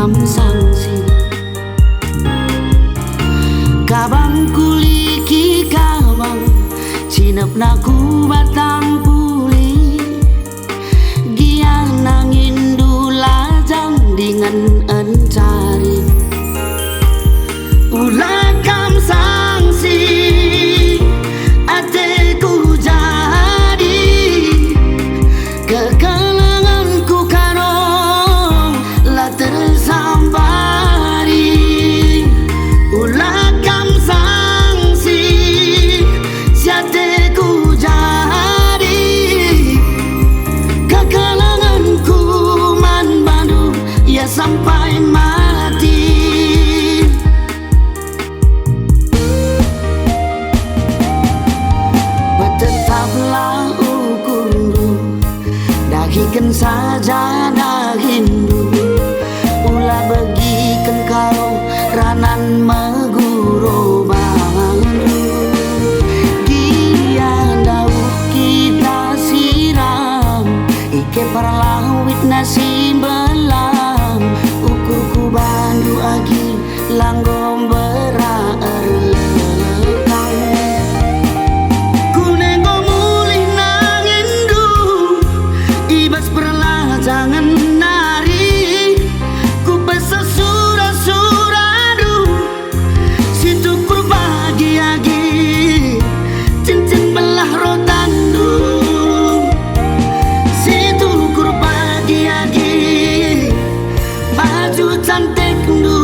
kam sangsi kabang kuliki kabang cinep naku batang puli giang nangin dulajang dengan encari ulah kam sangsi ateku jadi kekalanganku karo la tersambari ulah kam sangsi siateku jadi kekalanganku man bandu ya sampai mati. Tetaplah ukundu dahikan saja dahindu ulah bagikan kau ranan meguro bandu gian daun kita siram ike parlawit nasi belam ukurku bandu agi langgom beraer jangan nari ku besar suradu situ kur bagi agi cincin belah rotandu situ kur bagi agi baju cantik du.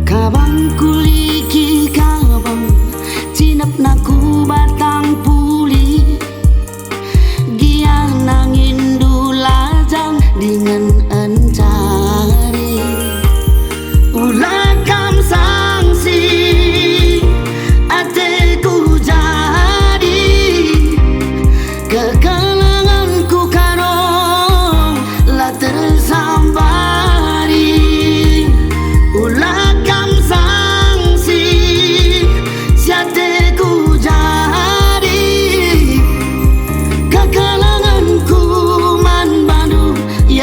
Kabang kuliki kabang cinep naku batang puli giang nangin dulajang dengan encari ulah kam sangsi ateku jadi kekalanganku karo la tersambari ulah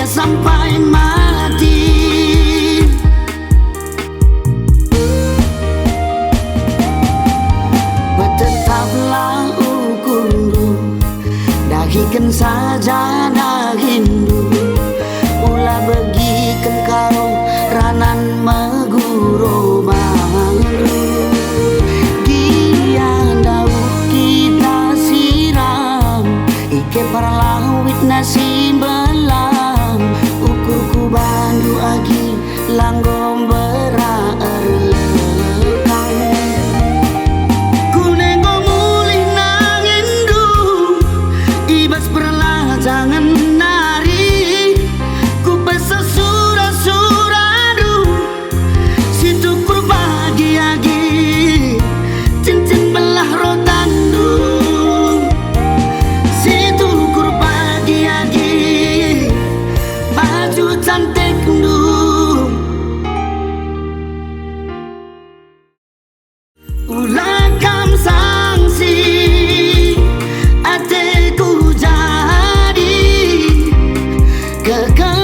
sampai mati. Tetaplah ukundu dahikan saja dahindu ulah bagikan kau ranan meguro bandu gian daun kita siram ike parlawit nasi belam ukurku bandu agi langgom beraer lekang kunenggo mulih nangindu ibas perlah jangan nari ku besar suradu situ kur bagi agi cincin belah rotandu situ kur bagi agi baju cantik du. Ulah kam sangsi ateku jadi kekal